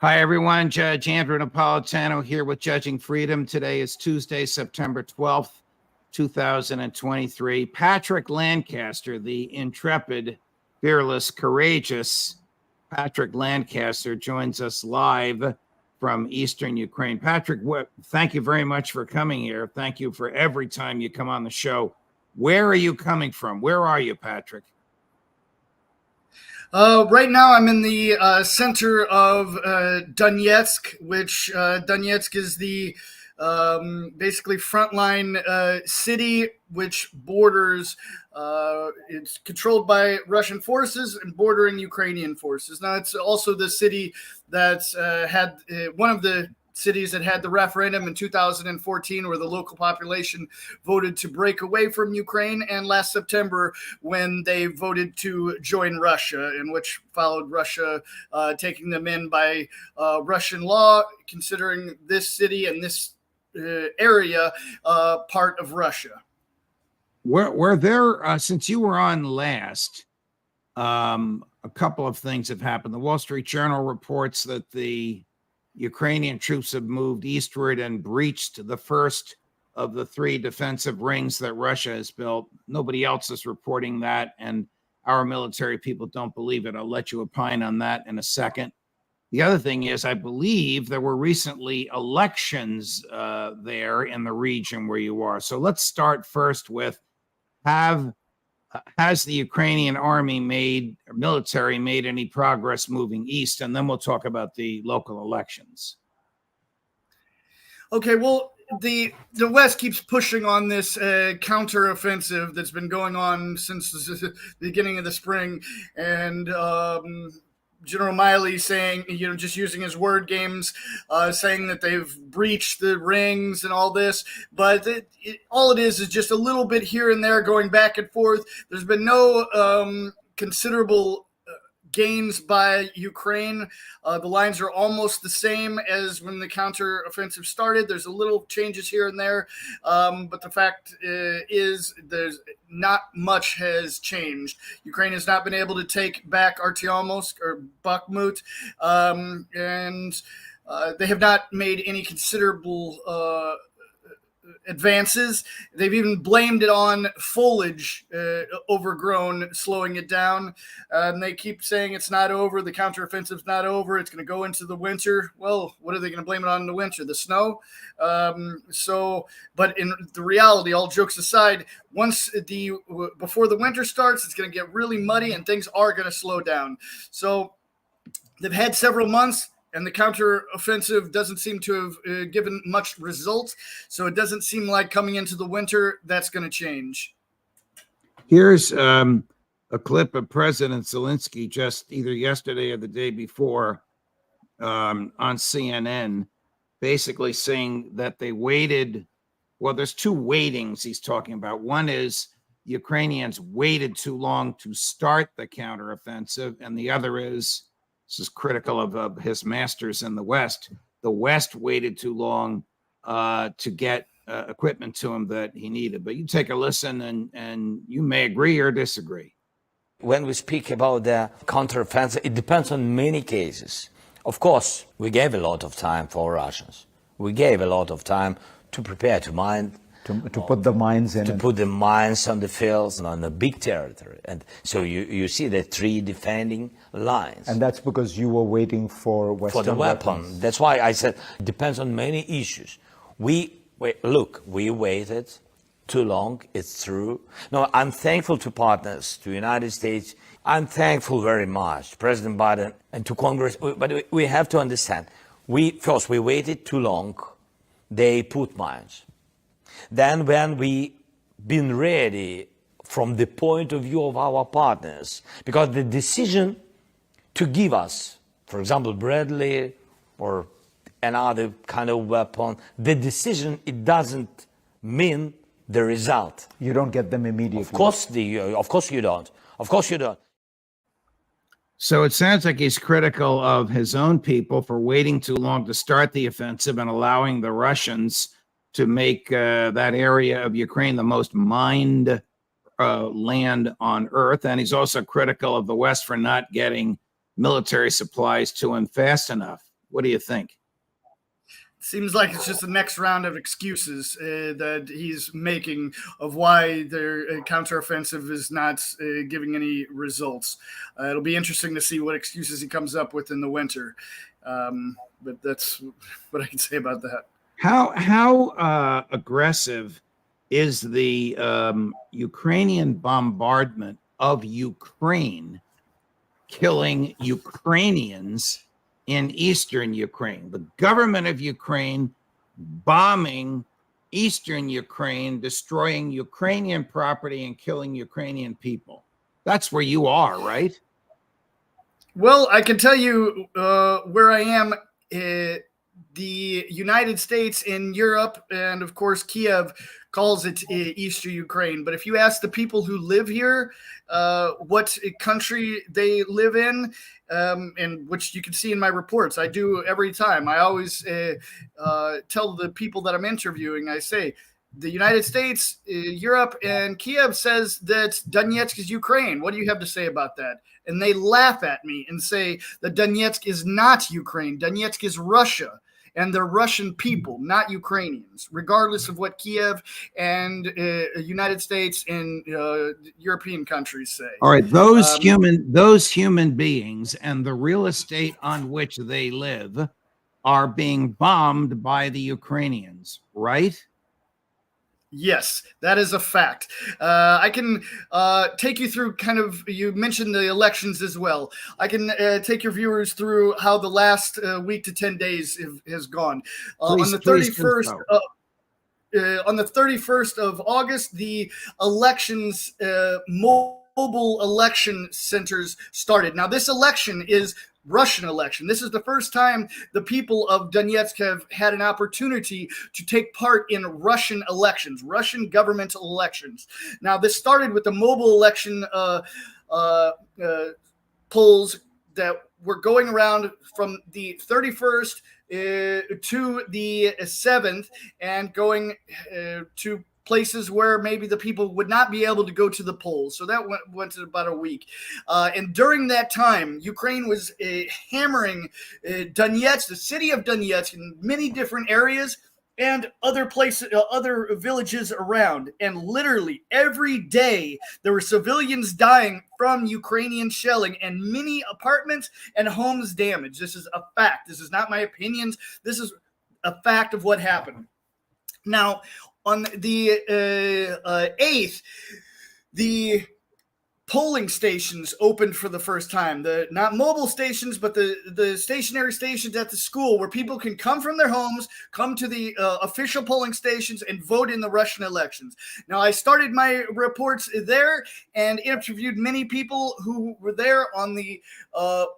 Hi, everyone. Judge Andrew Napolitano here with Judging Freedom. Today is Tuesday, September 12th, 2023. Patrick Lancaster, the intrepid, fearless, courageous Patrick Lancaster joins us live from Eastern Ukraine. Patrick, thank you very much for coming here. Thank you for every time you come on the show. Where are you coming from? Where are you, Patrick? Right now, I'm in the center of Donetsk, which Donetsk is the basically frontline city, which borders. It's controlled by Russian forces and bordering Ukrainian forces. Now, it's also the city that's had one of the cities that had the referendum in 2014 where the local population voted to break away from Ukraine, and last September when they voted to join Russia, in which followed Russia taking them in by Russian law, considering this city and this area part of Russia. Were there, since you were on last, a couple of things have happened. The Wall Street Journal reports that the Ukrainian troops have moved eastward and breached the first of the three defensive rings that Russia has built. Nobody else is reporting that, and our military people don't believe it. I'll let you opine on that in a second. The other thing is, I believe there were recently elections there in the region where you are. So let's start first with, has the Ukrainian Army military made any progress moving east? And then we'll talk about the local elections. Okay, well, the West keeps pushing on this counteroffensive that's been going on since the beginning of the spring. And General Miley saying, just using his word games, saying that they've breached the rings and all this. But all it is just a little bit here and there going back and forth. There's been no considerable gains by Ukraine. The lines are almost the same as when the counteroffensive started. There's a little changes here and there. But the fact is there's not much has changed. Ukraine has not been able to take back Artyomsk or Bakhmut. And they have not made any considerable advances. They've even blamed it on foliage overgrown, slowing it down. And they keep saying it's not over. The counteroffensive's not over. It's going to go into the winter. Well, what are they going to blame it on in the winter? The snow? But in the reality, all jokes aside, before the winter starts, it's going to get really muddy and things are going to slow down. So they've had several months, and the counteroffensive doesn't seem to have given much result. So it doesn't seem like coming into the winter, that's going to change. Here's a clip of President Zelensky just either yesterday or the day before on CNN, basically saying that they waited. Well, there's two waitings he's talking about. One is Ukrainians waited too long to start the counteroffensive, and the other is, this is critical of his masters in the West. The West waited too long to get equipment to him that he needed. But you take a listen, and you may agree or disagree. When we speak about the counteroffensive, it depends on many cases. Of course, we gave a lot of time for Russians. We gave a lot of time to prepare, to mine, to put the mines in. To put the mines on the fields and on the big territory. And so you see the three defending lines. And that's because you were waiting for Western the weapon. weapons. That's why I said it depends on many issues. We waited too long. It's true. No, I'm thankful to partners, to the United States. I'm thankful very much to President Biden and to Congress. But we have to understand, we waited too long. They put mines. Then when we been ready from the point of view of our partners, because the decision to give us, for example, Bradley or another kind of weapon, the decision, it doesn't mean the result. You don't get them immediately. Of course you don't. Of course you don't. So it sounds like he's critical of his own people for waiting too long to start the offensive and allowing the Russians to make that area of Ukraine the most mined land on earth. And he's also critical of the West for not getting military supplies to him fast enough. What do you think? Seems like it's just the next round of excuses that he's making of why their counteroffensive is not giving any results. It'll be interesting to see what excuses he comes up with in the winter. But that's what I can say about that. How aggressive is the Ukrainian bombardment of Ukraine, killing Ukrainians in eastern Ukraine? The government of Ukraine bombing eastern Ukraine, destroying Ukrainian property and killing Ukrainian people. That's where you are, right? Well, I can tell you where I am. The United States in Europe, and of course Kiev, calls it Eastern Ukraine. But if you ask the people who live here what country they live in, and which you can see in my reports, I do every time. I always tell the people that I'm interviewing, I say, the United States, Europe, and Kiev says that Donetsk is Ukraine. What do you have to say about that? And they laugh at me and say that Donetsk is not Ukraine. Donetsk is Russia, and they're Russian people, not Ukrainians, regardless of what Kiev and United States and European countries say. All right, those human beings and the real estate on which they live are being bombed by the Ukrainians, right? Yes, that is a fact. I can take you through you mentioned the elections as well. I can take your viewers through how the last week to 10 days has gone. On the 31st, on the 31st of August, the elections, mobile election centers started. Now, this election is Russian election. This is the first time the people of Donetsk have had an opportunity to take part in Russian elections, Russian governmental elections. Now, this started with the mobile election polls that were going around from the 31st to the 7th and going to places where maybe the people would not be able to go to the polls. So that went to about a week. And during that time, Ukraine was hammering Donetsk, the city of Donetsk, in many different areas and other places, other villages around. And literally every day there were civilians dying from Ukrainian shelling and many apartments and homes damaged. This is a fact. This is not my opinions. This is a fact of what happened. Now, on the 8th, the polling stations opened for the first time. Not mobile stations, but the stationary stations at the school where people can come from their homes, come to the official polling stations and vote in the Russian elections. Now, I started my reports there and interviewed many people who were there on the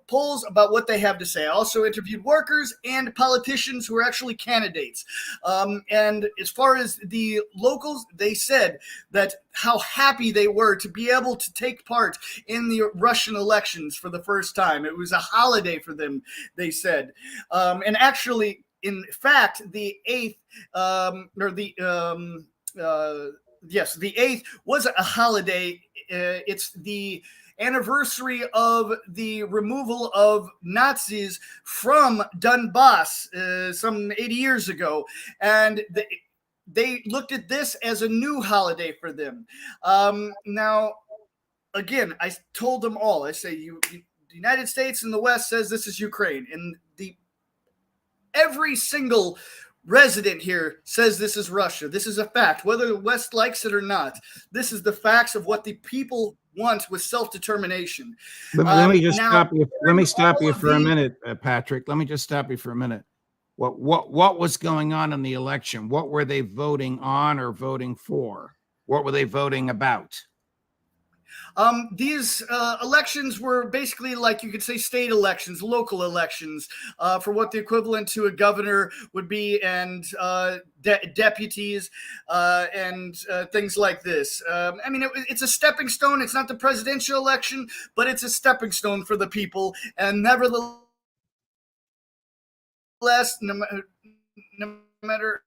polls about what they have to say. I also interviewed workers and politicians who are actually candidates. And as far as the locals, they said that how happy they were to be able to take part in the Russian elections for the first time. It was a holiday for them, they said. And actually, in fact, the 8th, the 8th was a holiday. It's the anniversary of the removal of Nazis from Donbass some 80 years ago. And they looked at this as a new holiday for them. Now, again, I told them all, I say, the United States and the West says this is Ukraine. And every single resident here says this is Russia. This is a fact, whether the West likes it or not. This is the facts of what the people want with self-determination. Let me just stop you. Let me stop you for a minute, Patrick. Let me just stop you for a minute. What was going on in the election? What were they voting on or voting for? What were they voting about? These elections were basically, like you could say, state elections, local elections, for what the equivalent to a governor would be, and deputies and things like this. I mean, it's a stepping stone. It's not the presidential election, but it's a stepping stone for the people. And nevertheless, no matter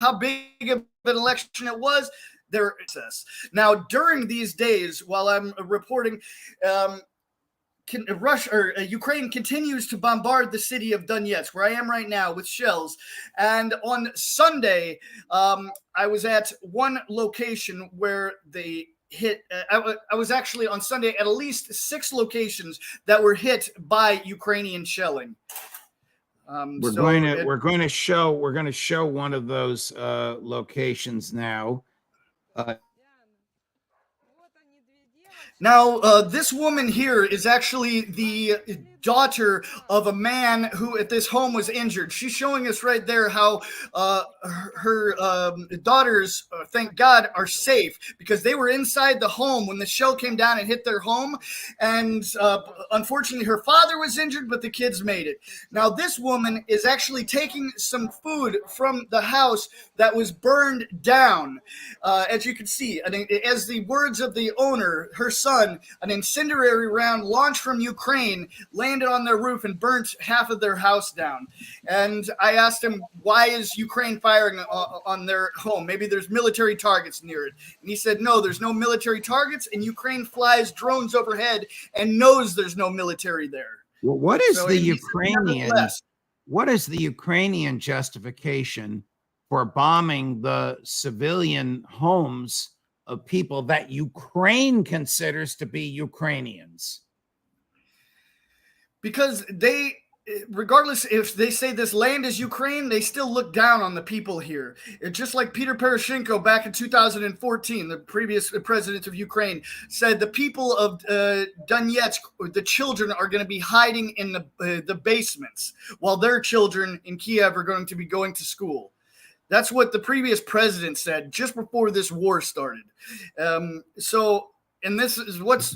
how big of an election it was, there access. Now, during these days, while I'm reporting, Ukraine continues to bombard the city of Donetsk, where I am right now, with shells. And on Sunday, I was at one location where they hit. I was actually on Sunday at least 6 locations that were hit by Ukrainian shelling. We're going to show one of those locations now. Now, this woman here is actually the daughter of a man who at this home was injured. She's showing us right there how her daughters, thank God, are safe, because they were inside the home when the shell came down and hit their home. And unfortunately, her father was injured, but the kids made it. Now, this woman is actually taking some food from the house that was burned down. As you can see, as the words of the owner, her son, an incendiary round launched from Ukraine landed on their roof and burnt half of their house down. And I asked him, why is Ukraine firing on their home? Maybe there's military targets near it. And he said, no, there's no military targets, and Ukraine flies drones overhead and knows there's no military there. Well, what is the Ukrainian justification for bombing the civilian homes of people that Ukraine considers to be Ukrainians? Because they, regardless if they say this land is Ukraine, they still look down on the people here. It's just like Peter Poroshenko back in 2014, the previous president of Ukraine, said the people of Donetsk, the children, are going to be hiding in the basements, while their children in Kiev are going to be going to school. That's what the previous president said just before this war started. And this is what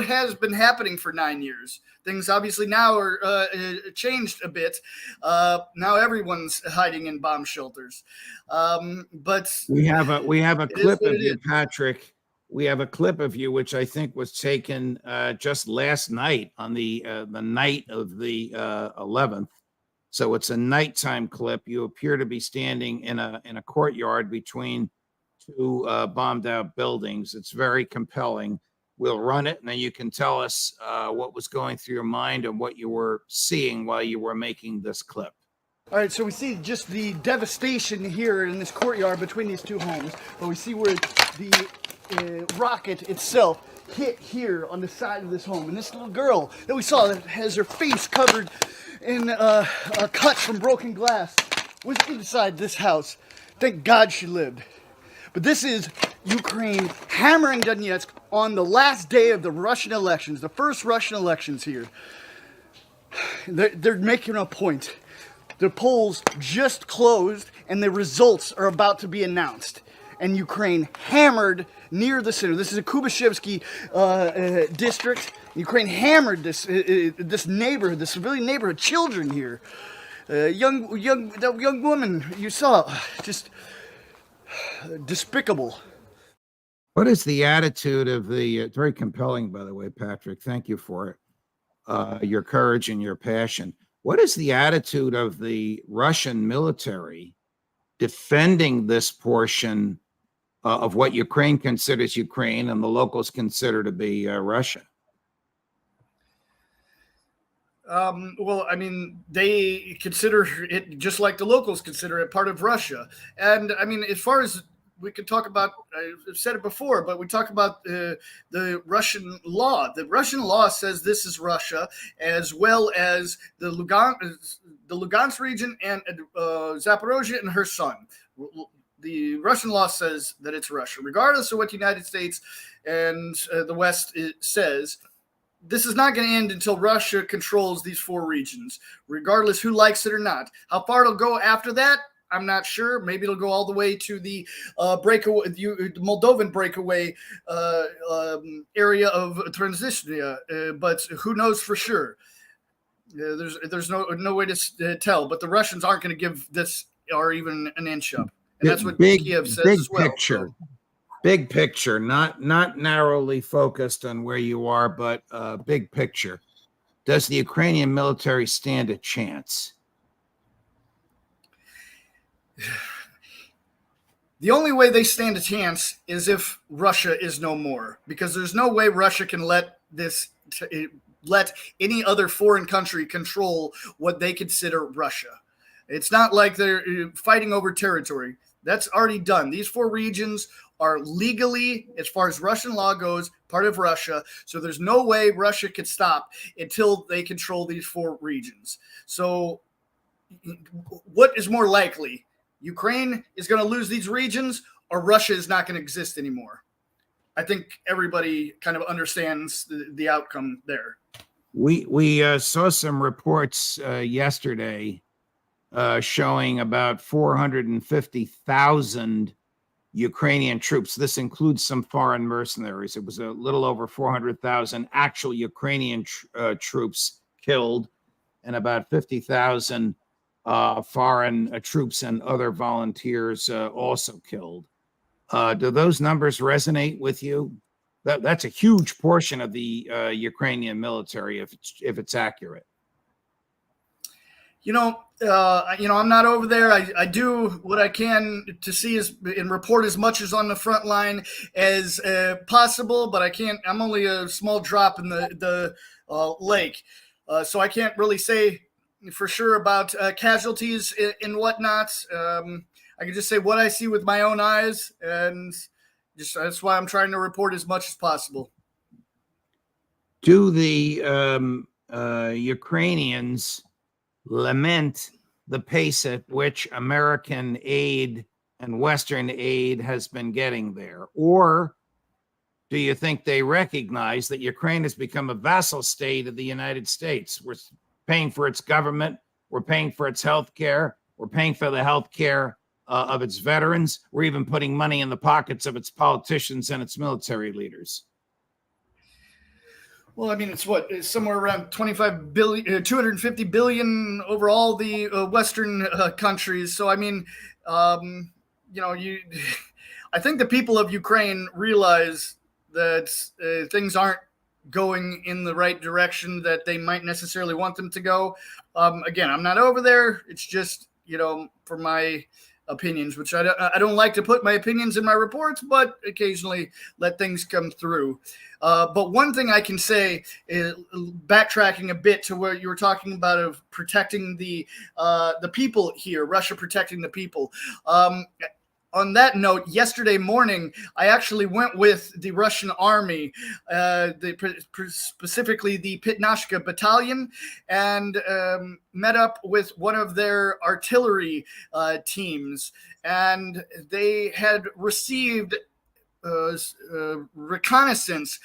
has been happening for 9 years. Things obviously now are changed a bit. Now everyone's hiding in bomb shelters. But we have a clip of you, Patrick. We have a clip of you, which I think was taken just last night on the night of the 11th. So it's a nighttime clip. You appear to be standing in a courtyard between 2 bombed out buildings. It's very compelling. We'll run it, and then you can tell us what was going through your mind and what you were seeing while you were making this clip. All right, so we see just the devastation here in this courtyard between these 2 homes, but we see where the rocket itself hit here on the side of this home. And this little girl that we saw that has her face covered in cuts from broken glass was inside this house. Thank God she lived. But this is Ukraine hammering Donetsk on the last day of the Russian elections, the first Russian elections here. They're making a point. The polls just closed and the results are about to be announced. And Ukraine hammered near the center. This is a Kubashevsky district. Ukraine hammered this neighborhood, the civilian neighborhood, children here. Young woman you saw, just despicable. What is the attitude of the, it's very compelling, by the way, Patrick, thank you for it, your courage and your passion. What is the attitude of the Russian military defending this portion of what Ukraine considers Ukraine and the locals consider to be Russia? Well, I mean, they consider it just like the locals consider it part of Russia. And I mean, as far as we could talk about, I've said it before, but we talk about the Russian law. The Russian law says this is Russia, as well as the Lugansk region and Zaporozhye and Kherson. The Russian law says that it's Russia, regardless of what the United States and the West says. This is not going to end until Russia controls these 4 regions, regardless who likes it or not. How far it'll go after that, I'm not sure. Maybe it'll go all the way to the Moldovan breakaway area of Transnistria, but who knows for sure? There's no way to tell. But the Russians aren't going to give this or even an inch up, and that's what Kiev says as well. Picture. Big picture, not narrowly focused on where you are, but big picture. Does the Ukrainian military stand a chance? The only way they stand a chance is if Russia is no more, because there's no way Russia can let this let any other foreign country control what they consider Russia. It's not like they're fighting over territory. That's already done. These 4 regions are legally, as far as Russian law goes, part of Russia. So there's no way Russia could stop until they control these 4 regions. So what is more likely? Ukraine is going to lose these regions, or Russia is not going to exist anymore? I think everybody kind of understands the outcome there. We saw some reports yesterday showing about 450,000 Ukrainian troops. This includes some foreign mercenaries. It was a little over 400,000 actual Ukrainian troops killed, and about 50,000 foreign troops and other volunteers also killed. Do those numbers resonate with you? That's a huge portion of the Ukrainian military, if it's accurate. I'm not over there. I do what I can to see and report as much as on the front line as possible, but I can't. I'm only a small drop in the lake, so I can't really say for sure about casualties and whatnot. I can just say what I see with my own eyes, and that's why I'm trying to report as much as possible. Do the Ukrainians lament the pace at which American aid and Western aid has been getting there? Or do you think they recognize that Ukraine has become a vassal state of the United States? We're paying for its government. We're paying for its health care. We're paying for the health care of its veterans. We're even putting money in the pockets of its politicians and its military leaders. Well, I mean, it's somewhere around 25 billion, 250 billion over all the Western countries. So, I mean, I think the people of Ukraine realize that things aren't going in the right direction that they might necessarily want them to go. Again, I'm not over there. It's just, for my opinions, which I don't like to put my opinions in my reports, but occasionally let things come through. But one thing I can say is, backtracking a bit to where you were talking about of protecting the people here, Russia protecting the people. On that note, yesterday morning, I actually went with the Russian Army, specifically the Pitnashka Battalion, and met up with one of their artillery teams. And they had received reconnaissance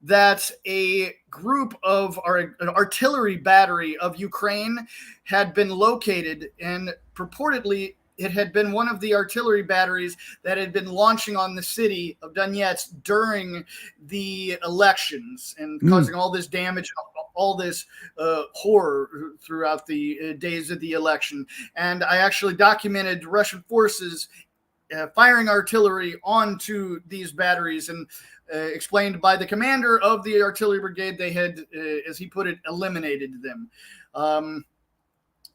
that a group of an artillery battery of Ukraine had been located, and purportedly it had been one of the artillery batteries that had been launching on the city of Donetsk during the elections and causing all this damage, all this horror throughout the days of the election. And I actually documented Russian forces firing artillery onto these batteries, and explained by the commander of the artillery brigade, they had, as he put it, eliminated them.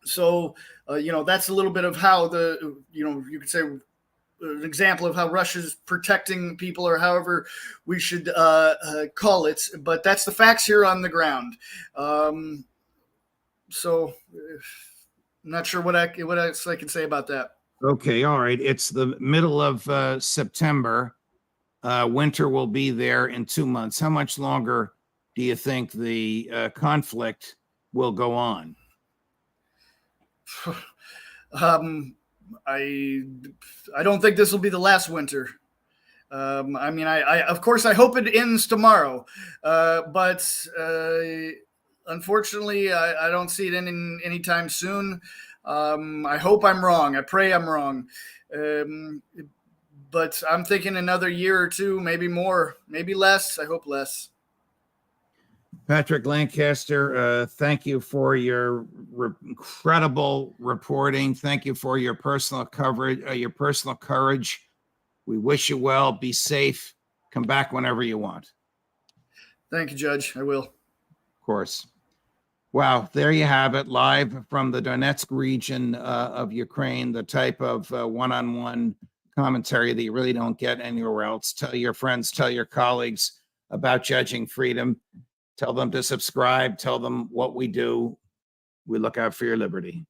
So, that's a little bit of how you could say an example of how Russia's protecting people, or however we should call it. But that's the facts here on the ground. So, I'm not sure what else I can say about that. Okay, all right. It's the middle of September. Winter will be there in 2 months. How much longer do you think the conflict will go on? I don't think this will be the last winter. I mean, I of course I hope it ends tomorrow, but unfortunately I don't see it ending anytime soon. I hope I'm wrong. I pray I'm wrong. But I'm thinking another year or two, maybe more, maybe less. I hope less. Patrick Lancaster, thank you for your incredible reporting. Thank you for your personal coverage, your personal courage. We wish you well. Be safe. Come back whenever you want. Thank you, Judge. I will. Of course. Wow, there you have it, live from the Donetsk region of Ukraine, the type of one-on-one commentary that you really don't get anywhere else. Tell your friends, tell your colleagues about Judging Freedom. Tell them to subscribe. Tell them what we do. We look out for your liberty.